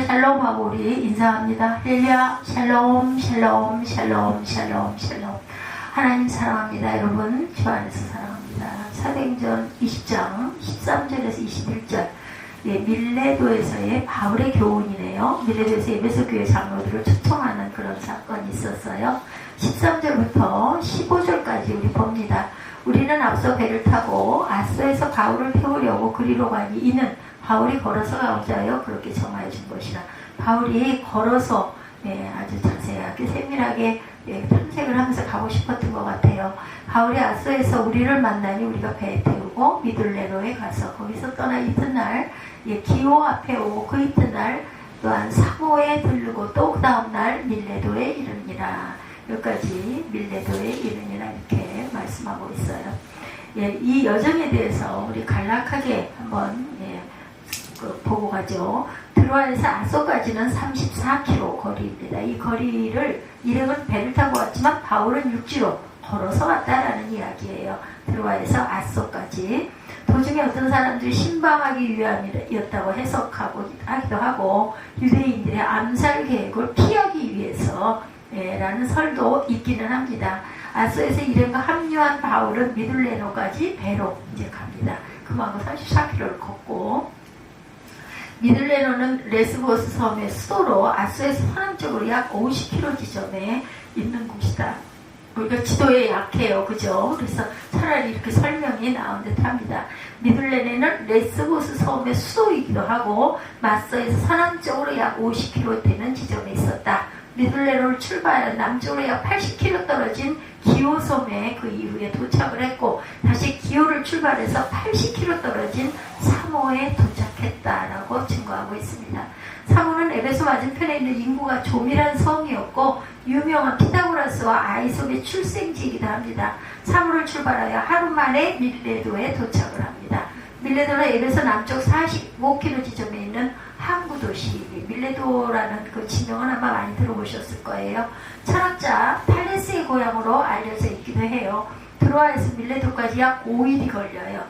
샬롬 하고 우리 인사합니다. 할렐루야. 샬롬 샬롬 샬롬 샬롬 샬롬. 하나님 사랑합니다. 여러분 주 안에서 사랑합니다. 사도행전 20장 13절에서 21절 밀레도에서의 바울의 교훈이네요. 밀레도에서 에베소 교회 장로들을 초청하는 그런 사건이 있었어요. 13절부터 15절까지 우리 봅니다. 우리는 앞서 배를 타고 아소에서 바울을 태우려고 그리로 가니 이는 바울이 걸어서 가고자 하여 그렇게 정하여 준 것이라. 바울이 걸어서 아주 자세하게 세밀하게 탐색을 하면서 가고 싶었던 것 같아요. 바울이 아소에서 우리를 만나니 우리가 배에 태우고 미둘레로에 가서 거기서 떠나 이튿날 기호 앞에 오고 그 이튿날 또한 사모에 들르고 또 그 다음날 밀레도에 이르니라. 여기까지 밀레도에 이르니라 이렇게 말씀하고 있어요. 이 여정에 대해서 우리 간략하게 한번 보고 가죠. 드로아에서 아소까지는 34km 거리입니다. 이 거리를 일행은 배를 타고 왔지만 바울은 육지로 걸어서 왔다라는 이야기예요. 드로아에서 아소까지. 도중에 어떤 사람들이 신방하기 위함이었다고 해석하기도 하고 유대인들의 암살 계획을 피하기 위해서 라는 설도 있기는 합니다. 아소에서 일행과 합류한 바울은 미둘레노까지 배로 이제 갑니다. 그만큼 34km를 걷고 미둘레노는 레스보스 섬의 수도로 아소에서 서남쪽으로 약 50km 지점에 있는 곳이다. 우리가 지도에 약해요. 그죠? 그래서 차라리 이렇게 설명이 나온 듯 합니다. 미둘레네는 레스보스 섬의 수도이기도 하고 마서에서 서남쪽으로 약 50km 되는 지점에 있었다. 미둘레노를 출발한 남쪽으로 약 80km 떨어진 기호섬에 그 이후에 도착을 했고 다시 기호를 출발해서 80km 떨어진 사모에 도착했다라고 증거하고 있습니다. 사모는 에베소 맞은편에 있는 인구가 조밀한 섬이었고 유명한 피타고라스와 아이sob의 출생지이기도 합니다. 사모를 출발하여 하루 만에 밀레도에 도착을 합니다. 밀레도는 에베소 남쪽 45km 지점에 있는 항구 도시 밀레도라는 그 지명은 아마 많이 들어보셨을 거예요. 철학자 탈레스의 고향으로 알려져 있기도 해요. 드로아에서 밀레도까지 약 5일이 걸려요.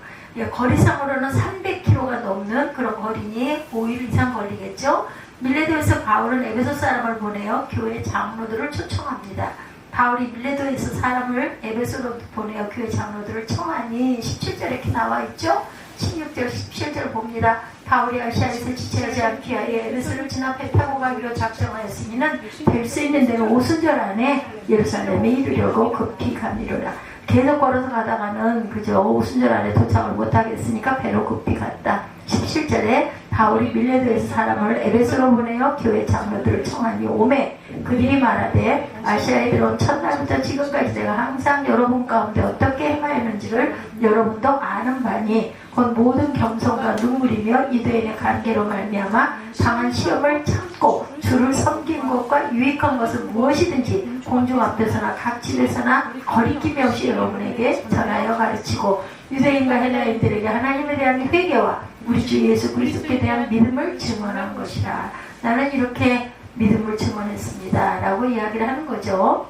거리상으로는 300km가 넘는 그런 거리니 5일 이상 걸리겠죠. 밀레도에서 바울은 에베소 사람을 보내어 교회 장로들을 초청합니다. 바울이 밀레도에서 사람을 에베소로 보내어 교회 장로들을 청하니 17절에 이렇게 나와 있죠. 16절 17절 봅니다. 바울이 아시아에서 지체하지 않기 위하여 에베소를 지나 배 타고 가기로 작정하였으니는 될 수 있는 대로 오순절 안에 예루살렘에 이르려고 급히 가미로라. 계속 걸어서 가다가는 그저 오순절 안에 도착을 못하겠으니까 배로 급히 갔다. 17절에 바울이 밀레도에서 사람을 에베소로 보내어 교회 장로들을 청하니 오매 그들이 말하되 아시아에 들어온 첫날부터 지금까지 내가 항상 여러분 가운데 어떻게 행하였는지를 여러분도 아는 바니 곧 모든 겸손과 눈물이며 유대인의 관계로 말미암아 당한 시험을 참고 주를 섬긴 것과 유익한 것은 무엇이든지 공중 앞에서나 각 집에서나 거리낌이 없이 여러분에게 전하여 가르치고 유대인과 헬라인들에게 하나님에 대한 회개와 우리 주 예수 그리스도께 대한 믿음을 증언한 것이라. 나는 이렇게 믿음을 증언했습니다 라고 이야기를 하는 거죠.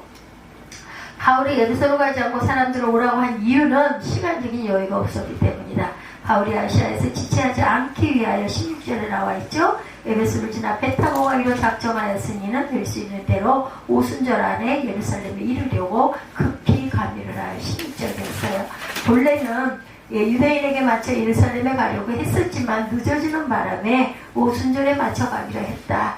바울이 에베소로 가지 않고 사람들을 오라고 한 이유는 시간적인 여유가 없었기 때문이다. 바울이 아시아에서 지체하지 않기 위하여 16절에 나와 있죠. 에베소를 지나 배 타고 가기로 작정하였으니는 될 수 있는 대로 오순절 안에 예루살렘에 이르려고 급히 가미르라. 16절이었어요. 본래는 유대인에게 맞춰 예루살렘에 가려고 했었지만 늦어지는 바람에 오순절에 맞춰 가기로 했다.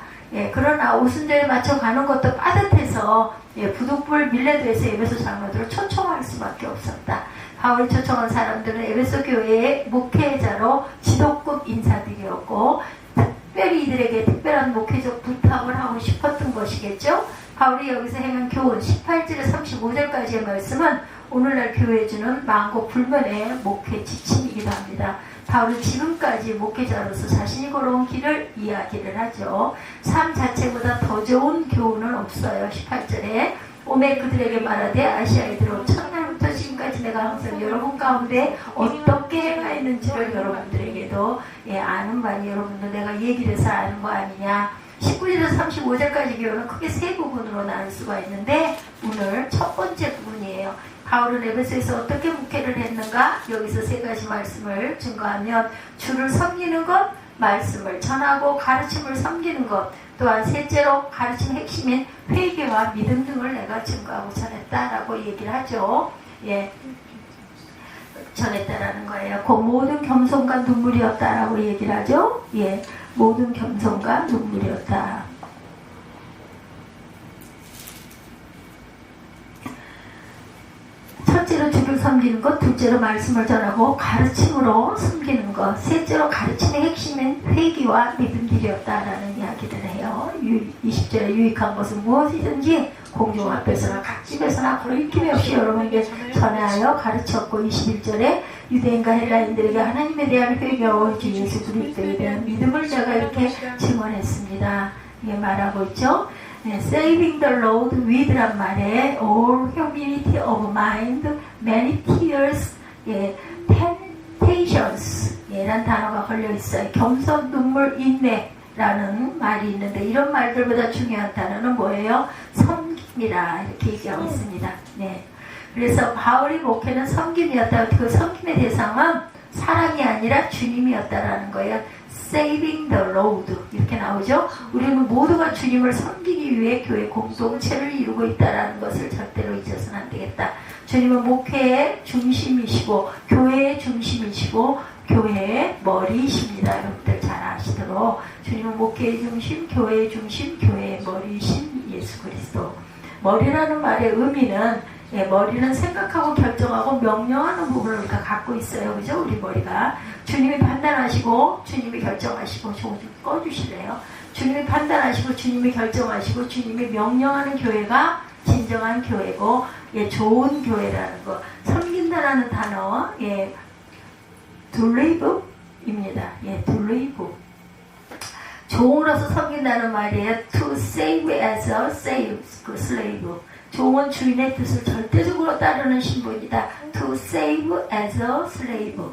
그러나 오순절에 맞춰 가는 것도 빠듯해서 부득불 밀레도에서 에베소 장로들을 초청할 수밖에 없었다. 바울이 초청한 사람들은 에베소 교회의 목회자로 지도급 인사들이었고 특별히 이들에게 특별한 목회적 부탁을 하고 싶었던 것이겠죠. 바울이 여기서 행한 교훈 18절에서 35절까지의 말씀은 오늘날 교회에 주는 만고불변의 목회 지침이기도 합니다. 바울은 지금까지 목회자로서 자신이 걸어온 길을 이야기를 하죠. 삶 자체보다 더 좋은 교훈은 없어요. 18절에 오매 그들에게 말하되 아시아에 들어온 첫날부터 지금까지 내가 항상 여러분 가운데 어떻게 행하였는지를 여러분들에게도 아는 바니 여러분도 내가 얘기를 해서 아는 거 아니냐. 19절에서 35절까지 교훈은 크게 세 부분으로 나눌 수가 있는데 오늘 첫 번째 부분이에요. 바울은 에베소에서 어떻게 목회를 했는가? 여기서 세 가지 말씀을 증거하면 주를 섬기는 것, 말씀을 전하고 가르침을 섬기는 것, 또한 셋째로 가르침 핵심인 회개와 믿음 등을 내가 증거하고 전했다라고 얘기를 하죠. 예, 전했다라는 거예요. 그 모든 겸손과 눈물이었다라고 얘기를 하죠. 예, 모든 겸손과 눈물이었다. 첫째로 주를 섬기는 것, 둘째로 말씀을 전하고 가르침으로 섬기는 것, 셋째로 가르침의 핵심인 회개와 믿음들이었다라는 이야기를 해요. 20절에 유익한 것은 무엇이든지 공중 앞에서나 각 집에서나 거리낌이 없이 여러분에게 전하여 가르쳤고, 21절에 유대인과 헬라인들에게 하나님에 대한 회개와 주 예수 그리스도에 대한 믿음을 제가 이렇게 증언했습니다. 이게 말하고 있죠. 네, saving the Lord with란 말에 all humility of mind, many tears, 예, temptations 이란 단어가 걸려 있어요. 겸손, 눈물, 인내라는 말이 있는데, 이런 말들보다 중요한 단어는 뭐예요? 섬김이라 이렇게 얘기하고 있습니다. 네, 그래서 바울의 목회는 섬김이었다. 그 섬김의 대상은 사람이 아니라 주님이었다라는 거예요. Saving the Lord 이렇게 나오죠. 우리는 모두가 주님을 섬기기 위해 교회 공동체를 이루고 있다는 것을 절대로 잊어서는 안 되겠다. 주님은 목회의 중심이시고 교회의 중심이시고 교회의 머리이십니다. 여러분들 잘 아시도록 주님은 목회의 중심, 교회의 중심, 교회의 머리이신 예수 그리스도. 머리라는 말의 의미는, 예, 머리는 생각하고 결정하고 명령하는 부분을 우리가 갖고 있어요. 그죠? 우리 머리가. 주님이 판단하시고, 주님이 결정하시고, 좀 꺼주시래요. 주님이 판단하시고, 주님이 결정하시고, 주님이 명령하는 교회가 진정한 교회고, 예, 좋은 교회라는 거. 섬긴다라는 단어, 예, 둘레이브입니다. 예, 둘레이브. 종으로서 섬긴다는 말이에요. To save as a slave. 종은 주인의 뜻을 절대적으로 따르는 신분이다. To save as a slave.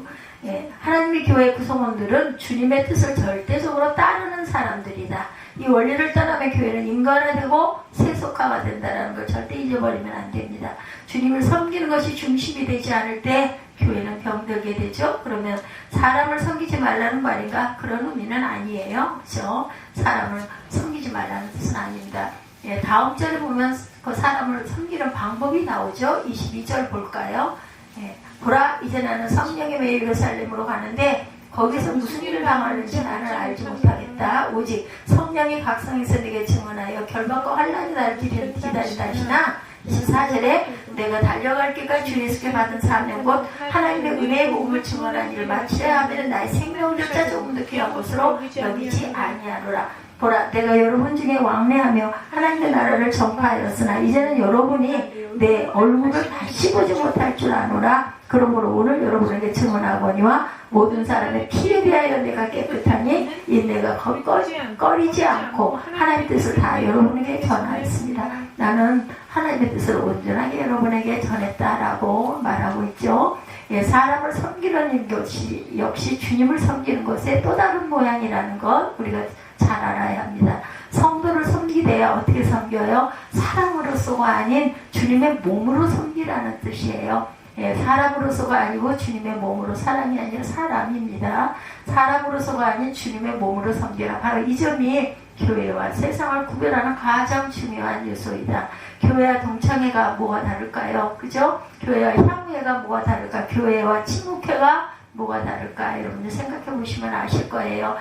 예, 하나님의 교회 구성원들은 주님의 뜻을 절대적으로 따르는 사람들이다. 이 원리를 떠나면 교회는 인간화되고 세속화가 된다는 걸 절대 잊어버리면 안 됩니다. 주님을 섬기는 것이 중심이 되지 않을 때 교회는 병들게 되죠. 그러면 사람을 섬기지 말라는 말인가? 그런 의미는 아니에요. 그렇죠? 사람을 섬기지 말라는 뜻은 아닙니다. 예, 다음 절에 보면 그 사람을 섬기는 방법이 나오죠. 22절 볼까요? 예, 보라, 이제 나는 성령의 매일 예루살렘으로 가는데 거기서 무슨 일을 당하는지 나는 알지 못하겠다. 오직 성령이 각성에서 내게 증언하여 결박과 환난이 나를 기다린다 하시나, 24절에 내가 달려갈 길까지 주 예수께 받은 사명 곧 하나님의 은혜의 복음을 증언한 일을 마치려 하면 나의 생명조차 조금 더 귀한 것으로 여기지 아니하노라. 보라, 내가 여러분 중에 왕래하며 하나님의 나라를 전파하였으나 이제는 여러분이 내 얼굴을 다시 보지 못할 줄 아노라. 그러므로 오늘 여러분에게 증언하거니와 모든 사람의 피에 대하여 내가 깨끗하니 이 내가 꺼리지 않고 하나님의 뜻을 다 여러분에게 전하였습니다. 나는 하나님의 뜻을 온전하게 여러분에게 전했다라고 말하고 있죠. 예, 사람을 섬기는 것이 역시 주님을 섬기는 것의 또 다른 모양이라는 것 우리가 잘 알아야 합니다. 성도를 섬기대야 어떻게 섬겨요? 사람으로서가 아닌 주님의 몸으로 섬기라는 뜻이에요. 예, 사람으로서가 아니고 주님의 몸으로, 사람이 아니라 사람입니다. 사람으로서가 아닌 주님의 몸으로 섬기라. 바로 이 점이 교회와 세상을 구별하는 가장 중요한 요소이다. 교회와 동창회가 뭐가 다를까요? 그죠? 교회와 향후회가 뭐가 다를까? 교회와 친목회가 뭐가 다를까? 여러분들 생각해 보시면 아실 거예요.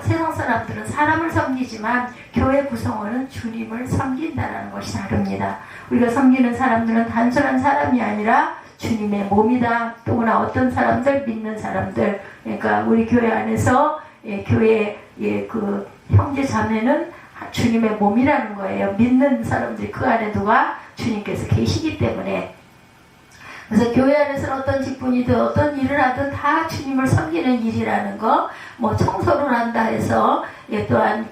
세상 사람들은 사람을 섬기지만 교회 구성원은 주님을 섬긴다는 것이 다릅니다. 우리가 섬기는 사람들은 단순한 사람이 아니라 주님의 몸이다. 또나 어떤 사람들, 믿는 사람들, 그러니까 우리 교회 안에서 교회 그 형제 자매는 주님의 몸이라는 거예요. 믿는 사람들이 그 안에 누가 주님께서 계시기 때문에. 그래서 교회 안에서는 어떤 직분이든 어떤 일을 하든 다 주님을 섬기는 일이라는 거. 뭐 청소를 한다 해서 또한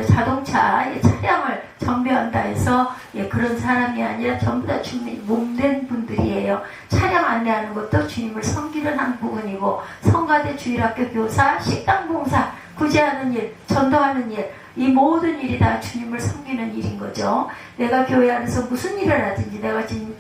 자동차 차량을 정비한다 해서 그런 사람이 아니라 전부 다 주님 몸된 분들이에요. 차량 안내하는 것도 주님을 섬기는 한 부분이고, 성가대 주일학교 교사, 식당 봉사, 구제하는 일, 전도하는 일, 이 모든 일이 다 주님을 섬기는 일인 거죠. 내가 교회 안에서 무슨 일을 하든지 내가 지금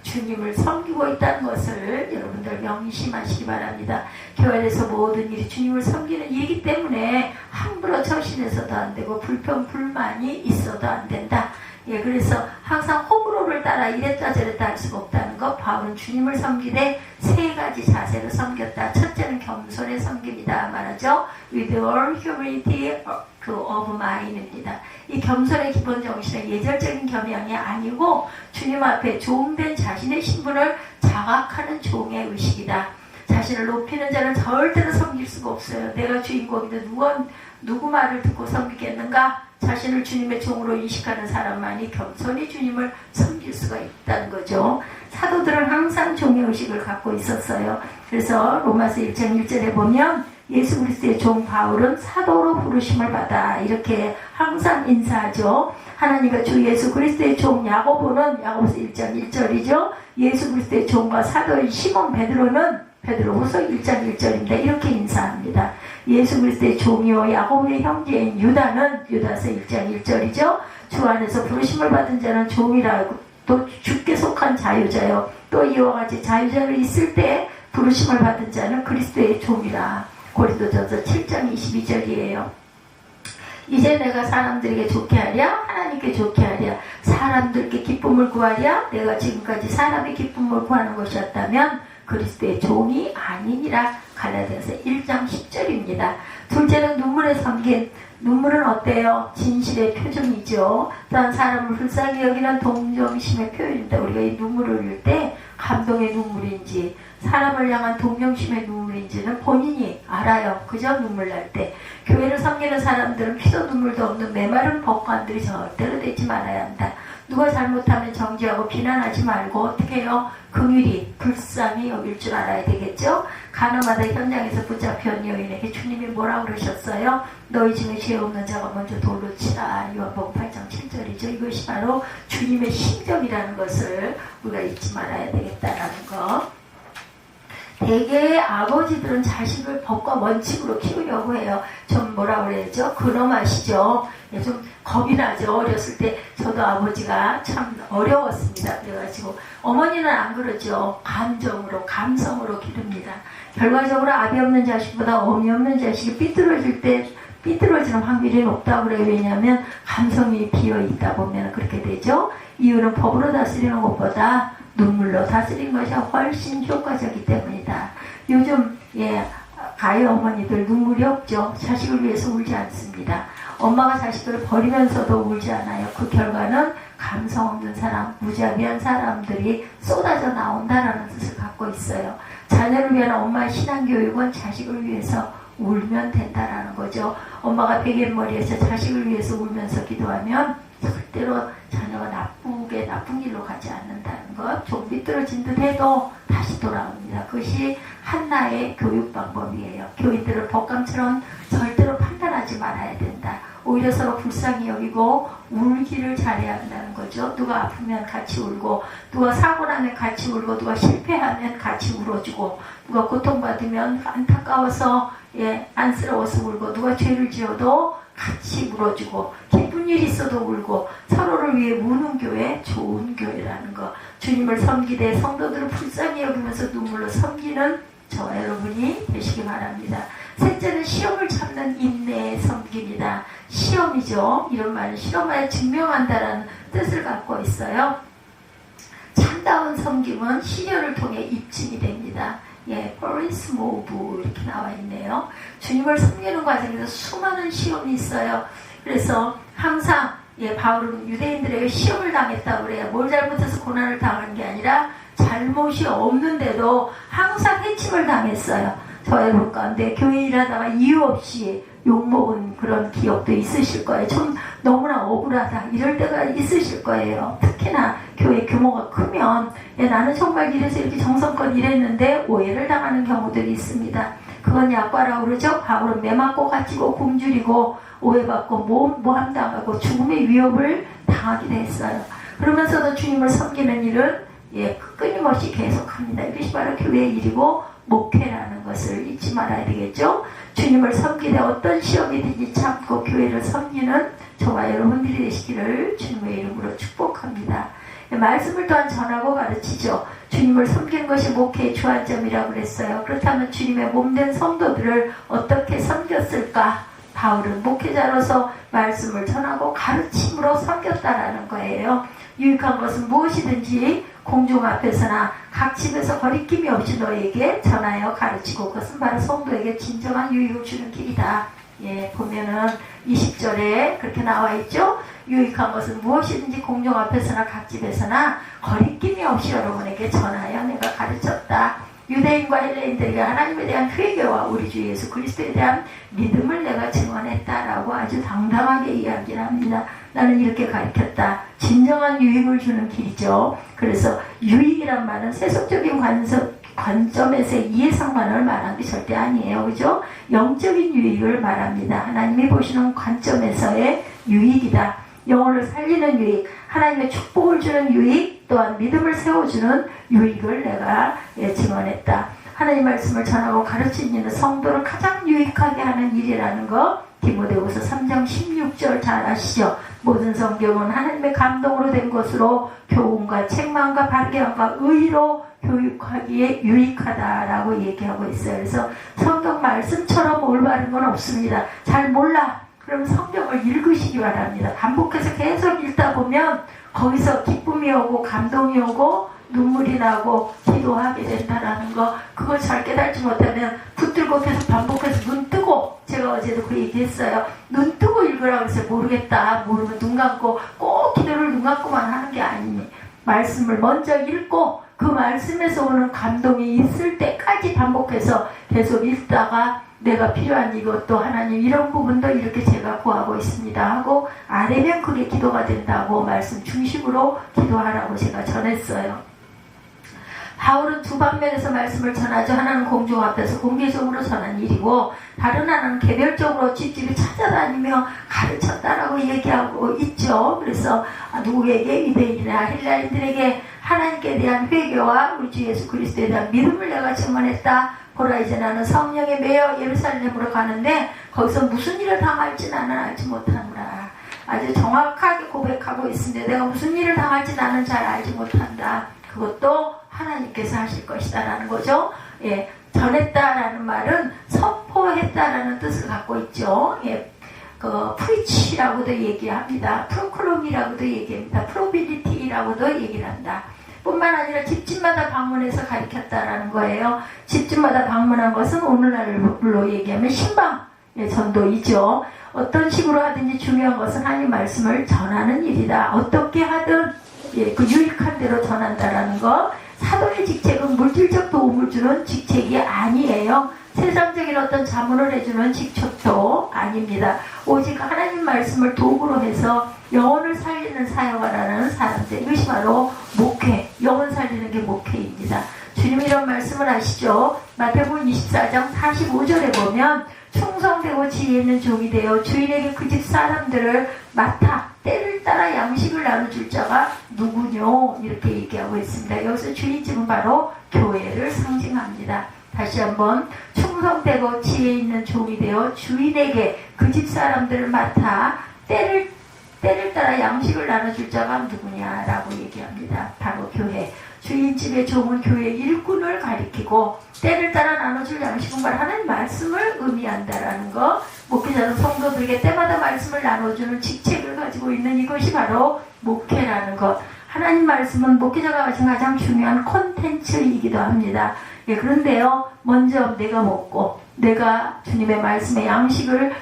주님을 섬기고 있다는 것을 여러분들 명심하시기 바랍니다. 교회 안에서 모든 일이 주님을 섬기는 일이기 때문에 함부로 처신해서도 안 되고 불평 불만이 있어도 안 된다. 예, 그래서 항상 호불호를 따라 이랬다 저랬다 할 수가 없다는 것. 바울은 주님을 섬기되 세 가지 자세로 섬겼다. 첫째는 겸손의 섬김이다 말하죠. With all humility of mind입니다. 이 겸손의 기본 정신은 예절적인 겸양이 아니고 주님 앞에 종된 자신의 신분을 자각하는 종의 의식이다. 자신을 높이는 자는 절대로 섬길 수가 없어요. 내가 주인공인데 누구 말을 듣고 섬기겠는가? 자신을 주님의 종으로 인식하는 사람만이 겸손히 주님을 섬길 수가 있다는 거죠. 사도들은 항상 종의 의식을 갖고 있었어요. 그래서 로마서 1장 1절에 보면 예수 그리스도의 종 바울은 사도로 부르심을 받아 이렇게 항상 인사하죠. 하나님과 주 예수 그리스도의 종 야고보는 야고보서 1장 1절이죠. 예수 그리스도의 종과 사도인 시몬 베드로는 베드로후서 1장 1절입니다. 이렇게 인사합니다. 예수 그리스도의 종이요 야고보의 형제인 유다는 유다서 1장 1절이죠. 주 안에서 부르심을 받은 자는 종이라고 또 주께 속한 자유자요. 또 이와 같이 자유자로 있을 때 부르심을 받은 자는 그리스도의 종이라. 고린도전서 7장 22절이에요. 이제 내가 사람들에게 좋게 하랴 하나님께 좋게 하랴 사람들께 기쁨을 구하랴 내가 지금까지 사람의 기쁨을 구하는 것이었다면 그리스도의 종이 아니니라. 갈라디아서 1장 10절입니다. 둘째는 눈물의 섬김. 눈물은 어때요? 진실의 표정이죠. 또한 사람을 불쌍히 여기는 동정심의 표현입니다. 우리가 이 눈물을 흘릴 때 감동의 눈물인지 사람을 향한 동정심의 눈물인지는 본인이 알아요. 그저 눈물 날 때. 교회를 섬기는 사람들은 피도 눈물도 없는 메마른 법관들이 절대로 되지 말아야 한다. 누가 잘못하면 정죄하고 비난하지 말고 어떻게 해요? 긍휼히 불쌍히 여길 줄 알아야 되겠죠. 가늠하다 현장에서 붙잡혀온 여인에게 주님이 뭐라고 그러셨어요? 너희 중에 죄 없는 자가 먼저 돌로 치라. 요한복음 8장 7절이죠. 이것이 바로 주님의 심정이라는 것을 우리가 잊지 말아야 되겠다라는 것. 대개의 아버지들은 자식을 법과 원칙으로 키우려고 해요. 좀 뭐라 그래야죠? 근엄하시죠. 좀 겁이 나죠. 어렸을 때 저도 아버지가 참 어려웠습니다. 그래가지고 어머니는 안 그러죠. 감정으로 감성으로 기릅니다. 결과적으로 아비 없는 자식보다 어미 없는 자식이 삐뚤어지는 확률이 높다고 그래요. 왜냐하면 감성이 비어있다 보면 그렇게 되죠. 이유는 법으로 다스리는 것보다 눈물로 다스린 것이 훨씬 효과적이기 때문이다. 요즘 가해 어머니들 눈물이 없죠. 자식을 위해서 울지 않습니다. 엄마가 자식을 버리면서도 울지 않아요. 그 결과는 감성 없는 사람, 무자비한 사람들이 쏟아져 나온다라는 뜻을 갖고 있어요. 자녀를 위한 엄마의 신앙교육은 자식을 위해서 울면 된다라는 거죠. 엄마가 베갯머리에서 자식을 위해서 울면서 기도하면 절대로 자녀가 나쁜 길로 가지 않는다는 것. 좀 삐뚤어진 듯 해도 다시 돌아옵니다. 그것이 한나의 교육 방법이에요. 교인들을 법감처럼 절대로 판단하지 말아야 된다. 오히려 서로 불쌍히 여기고 울기를 잘해야 한다는 거죠. 누가 아프면 같이 울고, 누가 사고 나면 같이 울고, 누가 실패하면 같이 울어주고, 누가 고통받으면 안타까워서 안쓰러워서 울고, 누가 죄를 지어도 같이 울어주고, 기쁜 일이 있어도 울고, 서로를 위해 우는 교회, 좋은 교회라는 거. 주님을 섬기되 성도들을 불쌍히 여기면서 눈물로 섬기는 저와 여러분이 되시기 바랍니다. 셋째는 시험을 참는 인내의 섬김이다. 시험이죠. 이런 말은 실험하여 증명한다라는 뜻을 갖고 있어요. 참다운 섬김은 시련을 통해 입증이 됩니다. 포리스 모브 이렇게 나와 있네요. 주님을 섬기는 과정에서 수많은 시험이 있어요. 그래서 항상 바울은 유대인들에게 시험을 당했다고 그래요. 뭘 잘못해서 고난을 당한 게 아니라 잘못이 없는데도 항상 해침을 당했어요. 저 여러분 가운데 교회 일하다가 이유 없이 욕먹은 그런 기억도 있으실 거예요. 좀 너무나 억울하다 이럴 때가 있으실 거예요. 특히나 교회 규모가 크면 나는 정말 이래서 이렇게 정성껏 일했는데 오해를 당하는 경우들이 있습니다. 그건 약과라고 그러죠. 바울은 매 맞고 갇히고 굶주리고 오해받고 모함당하고 죽음의 위협을 당하기도 했어요. 그러면서도 주님을 섬기는 일은 끊임없이 계속합니다. 이것이 바로 교회의 일이고 목회라는 것을 잊지 말아야 되겠죠. 주님을 섬기되 어떤 시험이든지 참고 교회를 섬기는 저와 여러분들이 되시기를 주님의 이름으로 축복합니다. 말씀을 또한 전하고 가르치죠. 주님을 섬기는 것이 목회의 주안점이라고 그랬어요. 그렇다면 주님의 몸된 성도들을 어떻게 섬겼을까? 바울은 목회자로서 말씀을 전하고 가르침으로 섬겼다라는 거예요. 유익한 것은 무엇이든지 공중 앞에서나 각 집에서 거리낌이 없이 너에게 전하여 가르치고 그것은 바로 성도에게 진정한 유익을 주는 길이다. 예, 보면은 20절에 그렇게 나와 있죠. 유익한 것은 무엇이든지 공중 앞에서나 각 집에서나 거리낌이 없이 여러분에게 전하여 내가 가르쳤다. 유대인과 헬레인들에게 하나님에 대한 회개와 우리 주 예수 그리스도에 대한 믿음을 내가 증언했다라고 아주 당당하게 이야기를 합니다. 나는 이렇게 가르쳤다. 진정한 유익을 주는 길이죠. 그래서 유익이란 말은 세속적인 관점에서의 이해상관을 말하는 게 절대 아니에요. 그죠? 영적인 유익을 말합니다. 하나님이 보시는 관점에서의 유익이다. 영혼을 살리는 유익, 하나님의 축복을 주는 유익, 또한 믿음을 세워주는 유익을 내가 증언했다. 하나님 말씀을 전하고 가르치는 성도를 가장 유익하게 하는 일이라는 거 디모데후서 3장 16절 잘 아시죠? 모든 성경은 하나님의 감동으로 된 것으로 교훈과 책망과 바르게함과 의로 교육하기에 유익하다라고 얘기하고 있어요. 그래서 성경 말씀처럼 올바른 건 없습니다. 잘 몰라. 그럼 성경을 읽으시기 바랍니다. 반복해서 계속 읽다 보면 거기서 기쁨이 오고 감동이 오고 눈물이 나고 기도하게 된다라는 거, 그걸 잘 깨닫지 못하면 붙들고 계속 반복해서 눈 뜨고, 제가 어제도 그 얘기했어요. 눈 뜨고 읽으라고 해서 모르겠다, 모르면 눈 감고, 꼭 기도를 눈 감고만 하는 게 아니니 말씀을 먼저 읽고 그 말씀에서 오는 감동이 있을 때까지 반복해서 계속 읽다가 내가 필요한 이것도 하나님 이런 부분도 이렇게 제가 구하고 있습니다 하고 아뢰면 그게 기도가 된다고 말씀 중심으로 기도하라고 제가 전했어요. 바울은 두 방면에서 말씀을 전하죠. 하나는 공중 앞에서 공개적으로 전한 일이고 다른 하나는 개별적으로 집집이 찾아다니며 가르쳤다라고 얘기하고 있죠. 그래서 누구에게? 유대인이나 헬라인들에게 하나님께 대한 회개와 우리 주 예수 그리스도에 대한 믿음을 내가 증언했다. 보라 이제 나는 성령에 매여 예루살렘으로 가는데 거기서 무슨 일을 당할지 나는 알지 못하노라. 아주 정확하게 고백하고 있습니다. 내가 무슨 일을 당할지 나는 잘 알지 못한다. 그것도 하나님께서 하실 것이다 라는 거죠. 예, 전했다라는 말은 선포했다라는 뜻을 갖고 있죠. 예, preach라고도 얘기합니다. 프로클롬이라고도 얘기합니다. probability라고도 얘기를 한다. 뿐만 아니라 집집마다 방문해서 가르쳤다라는 거예요. 집집마다 방문한 것은 오늘날로 얘기하면 신방 전도이죠. 어떤 식으로 하든지 중요한 것은 하나님 말씀을 전하는 일이다. 어떻게 하든 그 유익한 대로 전한다라는 거. 사도의 직책은 물질적 도움을 주는 직책이 아니에요. 세상적인 어떤 자문을 해주는 직책도 아닙니다. 오직 하나님 말씀을 도구로 해서 영혼을 살리는 사역을 하는 사람들, 이것이 바로 목회, 영혼 살리는 게 목회입니다. 주님 이런 말씀을 하시죠. 마태복음 24장 45절에 보면 충성되고 지혜 있는 종이 되어 주인에게 그 집 사람들을 맡아 때를 따라 양식을 나눠줄 자가 누구뇨? 이렇게 얘기하고 있습니다. 여기서 주인집은 바로 교회를 상징합니다. 다시 한번 충성되고 지혜 있는 종이 되어 주인에게 그 집 사람들을 맡아 때를 따라 양식을 나눠줄 자가 누구냐라고 얘기합니다. 바로 교회. 주인집의 종은 교회의 일꾼을 가리키고 때를 따라 나눠줄 양식은 바로 하나님 말씀을 의미한다라는 거. 목회자는 성도들에게 때마다 말씀을 나눠주는 직책을 가지고 있는 이것이 바로 목회라는 것. 하나님 말씀은 목회자가 가진 가장 중요한 콘텐츠이기도 합니다. 예, 그런데요, 먼저 내가 먹고 내가 주님의 말씀의 양식을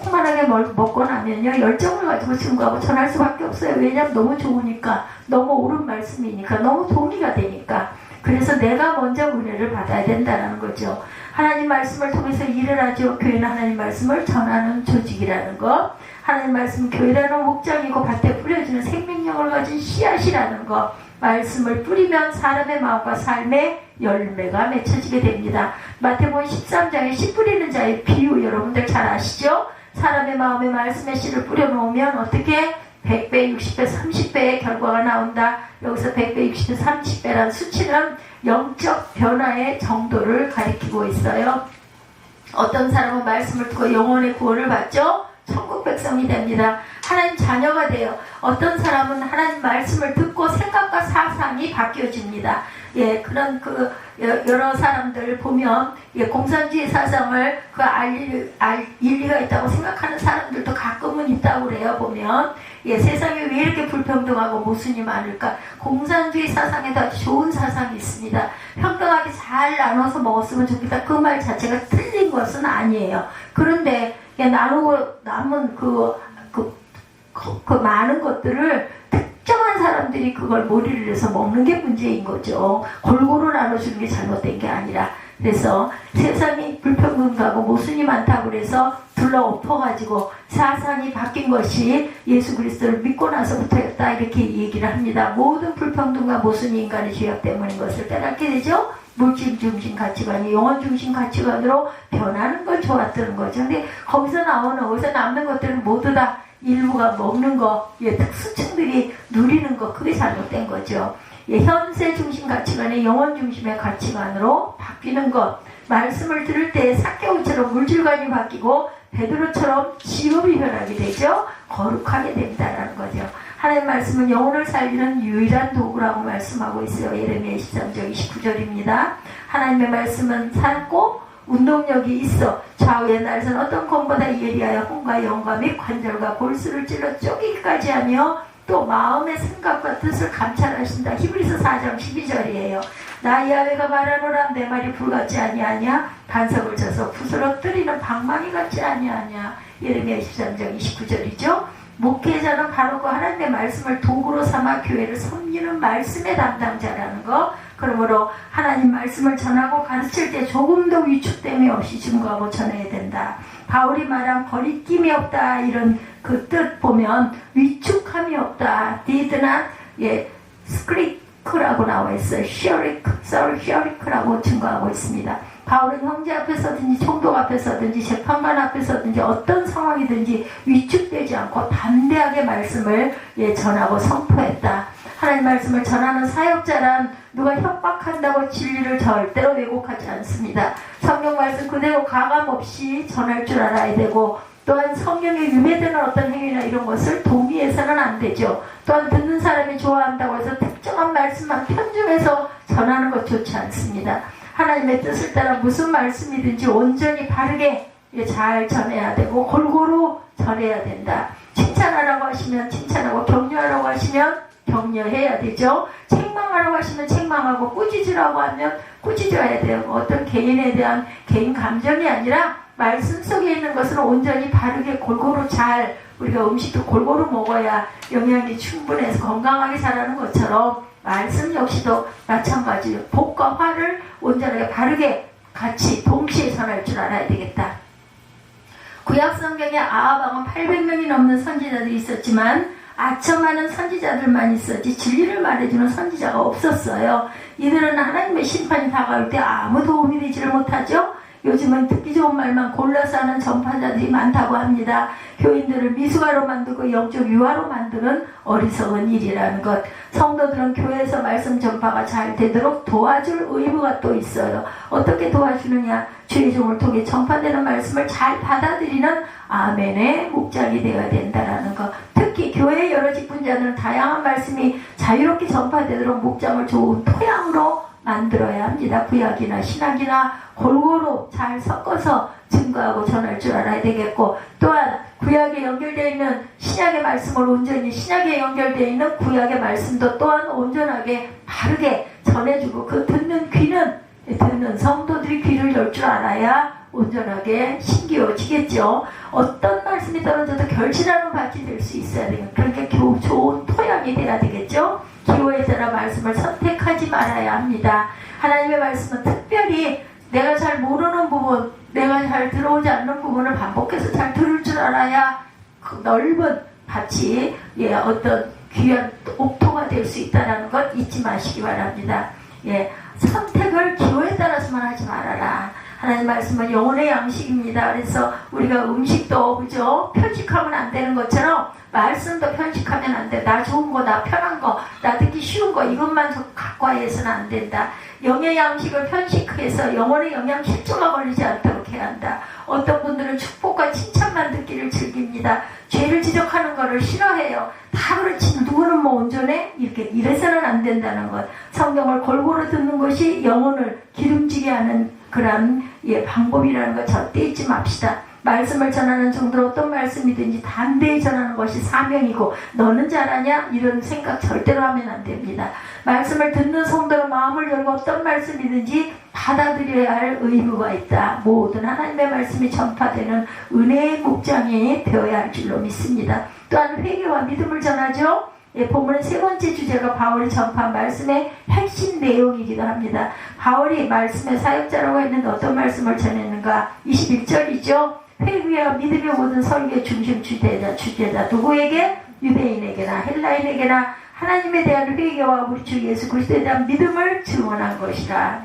충만하게 먹고 나면요, 열정을 가지고 증거하고 전할 수밖에 없어요. 왜냐하면 너무 좋으니까, 너무 옳은 말씀이니까, 너무 동의가 되니까. 그래서 내가 먼저 은혜를 받아야 된다는 거죠. 하나님 말씀을 통해서 일을 하죠. 교회는 하나님 말씀을 전하는 조직이라는 것. 하나님 말씀은 교회라는 목장이고 밭에 뿌려주는 생명력을 가진 씨앗이라는 것. 말씀을 뿌리면 사람의 마음과 삶의 열매가 맺혀지게 됩니다. 마태복음 13장에 씨 뿌리는 자의 비유 여러분들 잘 아시죠? 사람의 마음에 말씀의 씨를 뿌려놓으면 어떻게 100배, 60배, 30배의 결과가 나온다. 여기서 100배, 60배, 30배라는 수치는 영적 변화의 정도를 가리키고 있어요. 어떤 사람은 말씀을 듣고 영혼의 구원을 받죠. 천국 백성이 됩니다. 하나님 자녀가 돼요. 어떤 사람은 하나님 말씀을 듣고 생각과 사상이 바뀌어집니다. 예, 그런 여러 사람들 보면 공산주의 사상을 알 일리가 있다고 생각하는 사람들도 가끔은 있다고 그래요. 보면 세상에 왜 이렇게 불평등하고 모순이 많을까? 공산주의 사상에도 아주 좋은 사상이 있습니다. 평등하게 잘 나눠서 먹었으면 좋겠다. 그 말 자체가 틀린 것은 아니에요. 그런데 나누고 남은 그 많은 것들을 특정한 사람들이 그걸 몰이를 해서 먹는 게 문제인 거죠. 골고루 나눠주는 게 잘못된 게 아니라. 그래서 세상이 불평등하고 모순이 많다고 그래서 둘러엎어가지고 사상이 바뀐 것이 예수 그리스도를 믿고 나서부터였다 이렇게 얘기를 합니다. 모든 불평등과 모순이 인간의 죄악 때문인 것을 깨닫게 되죠. 물질 중심 가치관이 영혼 중심 가치관으로 변하는 걸 좋았다는 거죠. 근데 거기서 남는 것들은 모두 다 일부가 먹는 거, 특수층들이 누리는 거, 그게 잘못된 거죠. 현세 중심 가치관이 영혼 중심의 가치관으로 바뀌는 것. 말씀을 들을 때 삭개오처럼 물질관이 바뀌고 베드로처럼 직업이 변하게 되죠. 거룩하게 된다는 거죠. 하나님 말씀은 영혼을 살리는 유일한 도구라고 말씀하고 있어요. 예레미야 23장 29절입니다. 하나님의 말씀은 살고 운동력이 있어 좌우의 날선 어떤 검보다 예리하여 혼과 영과 및 관절과 골수를 찔러 쪼개기까지 하며 또 마음의 생각과 뜻을 감찰하신다. 히브리서 4장 12절이에요. 나 야훼가 말하노라 내 말이 불같지 아니하냐 반석을 쳐서 부스러뜨리는 방망이 같지 아니하냐. 예레미야 23장 29절이죠. 목회자는 바로 그 하나님의 말씀을 도구로 삼아 교회를 섬기는 말씀의 담당자라는 거. 그러므로 하나님 말씀을 전하고 가르칠 때 조금 더 위축됨이 없이 증거하고 전해야 된다. 바울이 말한 거리낌이 없다 이런 그 뜻 보면 위축함이 없다. 디드나 스크리크라고 나와 있어요. 셔리크라고 증거하고 있습니다. 바울은 형제 앞에서든지 총독 앞에서든지 재판관 앞에서든지 어떤 상황이든지 위축되지 않고 담대하게 말씀을 전하고 선포했다. 하나님 말씀을 전하는 사역자란 누가 협박한다고 진리를 절대로 왜곡하지 않습니다. 성경 말씀 그대로 가감없이 전할 줄 알아야 되고 또한 성경에 위배되는 어떤 행위나 이런 것을 동의해서는 안 되죠. 또한 듣는 사람이 좋아한다고 해서 특정한 말씀만 편중해서 전하는 것 좋지 않습니다. 하나님의 뜻을 따라 무슨 말씀이든지 온전히 바르게 잘 전해야 되고 골고루 전해야 된다. 칭찬하라고 하시면 칭찬하고 격려하라고 하시면 격려해야 되죠. 책망하라고 하시면 책망하고 꾸짖으라고 하면 꾸짖어야 돼요. 어떤 개인에 대한 개인 감정이 아니라 말씀 속에 있는 것은 온전히 바르게 골고루 잘 우리가 음식도 골고루 먹어야 영양이 충분해서 건강하게 자라는 것처럼 말씀 역시도 마찬가지로 복과 화를 온전하게 바르게 같이 동시에 전할 줄 알아야 되겠다. 구약 성경에 아합 왕은 800명이 넘는 선지자들이 있었지만 아첨하는 선지자들만 있었지 진리를 말해주는 선지자가 없었어요. 이들은 하나님의 심판이 다가올 때 아무 도움이 되지를 못하죠. 요즘은 듣기 좋은 말만 골라서 하는 전파자들이 많다고 합니다. 교인들을 미숙아로 만들고 영적 유아로 만드는 어리석은 일이라는 것. 성도들은 교회에서 말씀 전파가 잘 되도록 도와줄 의무가 또 있어요. 어떻게 도와주느냐? 주의 종을 통해 전파되는 말씀을 잘 받아들이는 아멘의 목장이 되어야 된다는 것. 특히 교회의 여러 직분자들은 다양한 말씀이 자유롭게 전파되도록 목장을 좋은 토양으로 만들어야 합니다. 구약이나 신약이나 골고루 잘 섞어서 증거하고 전할 줄 알아야 되겠고 또한 구약에 연결되어 있는 신약의 말씀을 온전히 신약에 연결되어 있는 구약의 말씀도 또한 온전하게 바르게 전해주고 그 듣는 귀는 듣는 성도들이 귀를 열 줄 알아야 온전하게 신기워지겠죠. 어떤 말씀이 떨어져도 결실하는 밭이 될 수 있어야 돼요. 그러니까 좋은 토양이 돼야 되겠죠. 기호에 따라 말씀을 선택하지 말아야 합니다. 하나님의 말씀은 특별히 내가 잘 모르는 부분, 내가 잘 들어오지 않는 부분을 반복해서 잘 들을 줄 알아야 그 넓은 밭이 어떤 귀한 옥토가 될 수 있다는 것 잊지 마시기 바랍니다. 선택을 기호에 따라서만 하지 말아라. 하나님 말씀은 영혼의 양식입니다. 그래서 우리가 음식도 그죠? 편식하면 안 되는 것처럼 말씀도 편식하면 안 돼. 나 좋은 거, 나 편한 거, 나 듣기 쉬운 거 이것만 각과해서는 안 된다. 영의 양식을 편식해서 영혼의 영양 실조가 걸리지 않도록 해야 한다. 어떤 분들은 축복과 칭찬만 듣기를 즐깁니다. 죄를 지적하는 것을 싫어해요. 다 그렇지 누구는 뭐 온전해? 이래서는 안 된다는 것. 성경을 골고루 듣는 것이 영혼을 기름지게 하는 그런 방법이라는 것 절대 잊지 맙시다. 말씀을 전하는 정도로 어떤 말씀이든지 담대히 전하는 것이 사명이고 너는 잘하냐? 이런 생각 절대로 하면 안 됩니다. 말씀을 듣는 성도로 마음을 열고 어떤 말씀이든지 받아들여야 할 의무가 있다. 모든 하나님의 말씀이 전파되는 은혜의 목장이 되어야 할 줄로 믿습니다. 또한 회개와 믿음을 전하죠. 본문의 세 번째 주제가 바울이 전파한 말씀의 핵심 내용이기도 합니다. 바울이 말씀의 사역자라고 했는데 어떤 말씀을 전했는가? 21절이죠. 회개와 믿음의 모든 설교의 중심 주제자 누구에게? 유대인에게나 헬라인에게나 하나님에 대한 회개와 우리 주 예수 그리스도에 대한 믿음을 증언한 것이라.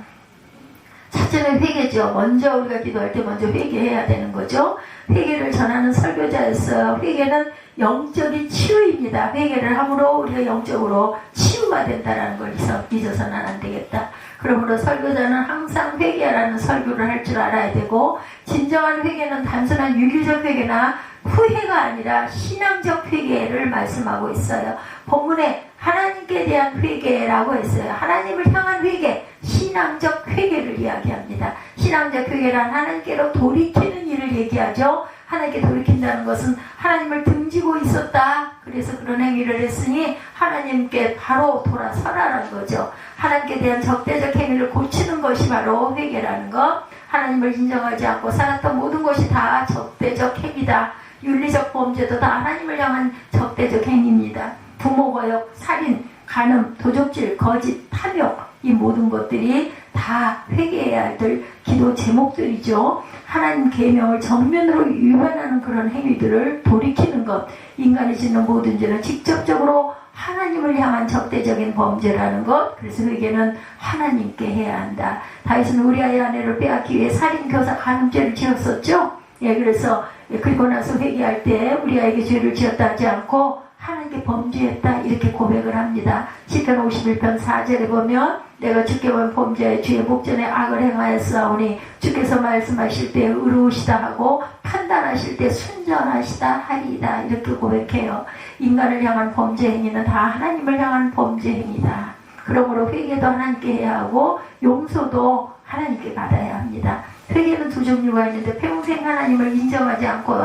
첫째는 회개죠. 먼저 우리가 기도할 때 먼저 회개해야 되는 거죠. 회개를 전하는 설교자였어요. 회개는 영적인 치유입니다. 회개를 함으로 우리가 영적으로 치유가 된다는 걸 잊어서는 안 되겠다. 그러므로 설교자는 항상 회개라는 설교를 할 줄 알아야 되고, 진정한 회개는 단순한 윤리적 회개나 후회가 아니라 신앙적 회개를 말씀하고 있어요. 본문에 하나님께 대한 회개라고 했어요. 하나님을 향한 회개, 신앙적 회개를 이야기합니다. 신앙적 회개란 하나님께로 돌이키는 일을 얘기하죠. 하나님께 돌이킨다는 것은 하나님을 등지고 있었다. 그래서 그런 행위를 했으니 하나님께 바로 돌아서라는 거죠. 하나님께 대한 적대적 행위를 고치는 것이 바로 회개라는 것. 하나님을 인정하지 않고 살았던 모든 것이 다 적대적 행위다. 윤리적 범죄도 다 하나님을 향한 적대적 행위입니다. 부모거역, 살인, 간음, 도적질, 거짓, 탐욕, 이 모든 것들이 다 회개해야 될 기도 제목들이죠. 하나님 계명을 정면으로 위반하는 그런 행위들을 돌이키는 것. 인간이 짓는 모든 죄는 직접적으로 하나님을 향한 적대적인 범죄라는 것. 그래서 회개는 하나님께 해야 한다. 다윗은 우리아의 아내를 빼앗기 위해 살인, 교사, 간음죄를 지었었죠. 그래서 그리고 나서 회개할 때 우리아에게 죄를 지었다 하지 않고 하나님께 범죄했다 이렇게 고백을 합니다. 시편 51편 4절에 보면 내가 주께 본 범죄의 주의 목전에 악을 행하였사오니 주께서 말씀하실 때 의로우시다 하고 판단하실 때 순전하시다 하리이다 이렇게 고백해요. 인간을 향한 범죄 행위는 다 하나님을 향한 범죄 행위다. 그러므로 회개도 하나님께 해야 하고 용서도 하나님께 받아야 합니다. 회개는 두 종류가 있는데 평생 하나님을 인정하지 않고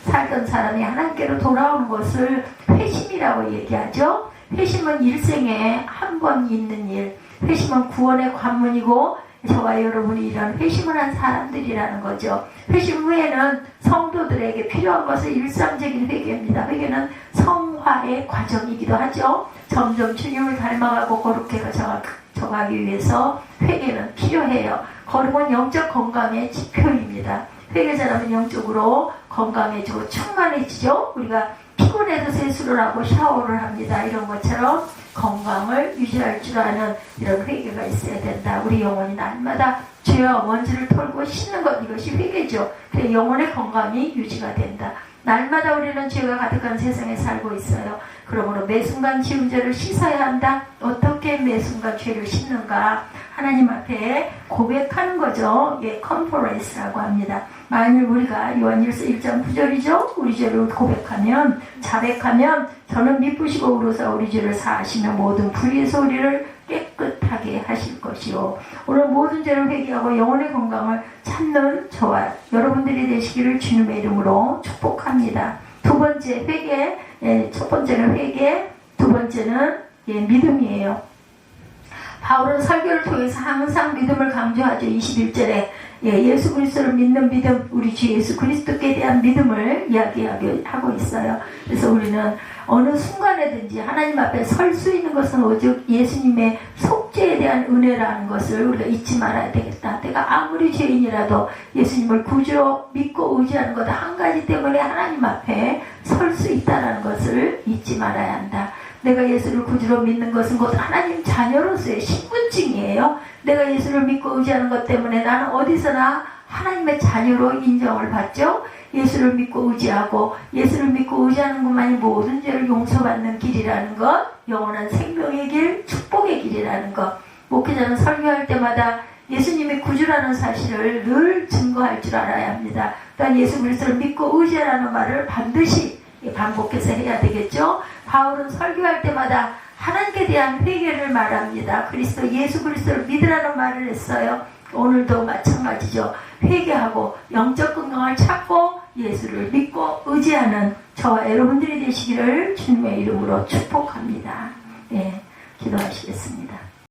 살던 사람이 하나님께로 돌아오는 것을 회심이라고 얘기하죠. 회심은 일생에 한 번 있는 일, 회심은 구원의 관문이고 저와 여러분이 이런 회심을 한 사람들이라는 거죠. 회심 후에는 성도들에게 필요한 것은 일상적인 회개입니다. 회개는 성화의 과정이기도 하죠. 점점 주님을 닮아가고 거룩해 가기 위해서 회개는 필요해요. 거룩은 영적 건강의 지표입니다. 회개자라면 영적으로 건강해지고 충만해지죠. 우리가 피곤해도 세수를 하고 샤워를 합니다. 이런 것처럼 건강을 유지할 줄 아는 이런 회개가 있어야 된다. 우리 영혼이 날마다 죄와 먼지를 털고 씻는 것, 이것이 회개죠. 그래서 영혼의 건강이 유지가 된다. 날마다 우리는 죄가 가득한 세상에 살고 있어요. 그러므로 매순간 지은 죄를 씻어야 한다. 어떻게 매순간 죄를 씻는가? 하나님 앞에 고백하는 거죠. 컨퍼런스라고 합니다. 만일 우리가 요한일서 1장 9절이죠. 우리 죄를 고백하면, 자백하면 저는 미쁘시고 우로서 우리 죄를 사하시며 모든 불의에서 우리를 깨끗하게 하실 것이요. 오늘 모든 죄를 회개하고 영혼의 건강을 찾는 저와 여러분들이 되시기를 주님의 이름으로 축복합니다. 두 번째 회개, 첫 번째는 회개, 두 번째는 믿음이에요. 바울은 설교를 통해서 항상 믿음을 강조하죠. 21절에 예수 그리스도를 믿는 믿음, 우리 주 예수 그리스도께 대한 믿음을 이야기하고 있어요. 그래서 우리는 어느 순간에든지 하나님 앞에 설 수 있는 것은 오직 예수님의 속죄에 대한 은혜라는 것을 우리가 잊지 말아야 되겠다. 내가 아무리 죄인이라도 예수님을 구주로 믿고 의지하는 것 한 가지 때문에 하나님 앞에 설 수 있다는 것을 잊지 말아야 한다. 내가 예수를 구주로 믿는 것은 곧 하나님 자녀로서의 신분증이에요. 내가 예수를 믿고 의지하는 것 때문에 나는 어디서나 하나님의 자녀로 인정을 받죠. 예수를 믿고 의지하고 예수를 믿고 의지하는 것만이 모든 죄를 용서받는 길이라는 것, 영원한 생명의 길, 축복의 길이라는 것. 목회자는 설교할 때마다 예수님이 구주라는 사실을 늘 증거할 줄 알아야 합니다. 또한 예수 그리스도를 믿고 의지하라는 말을 반드시 반복해서 해야 되겠죠. 바울은 설교할 때마다 하나님께 대한 회개를 말합니다. 예수 그리스도를 믿으라는 말을 했어요. 오늘도 마찬가지죠. 회개하고 영적 건강을 찾고 예수를 믿고 의지하는 저와 여러분들이 되시기를 주님의 이름으로 축복합니다. 예, 기도하시겠습니다.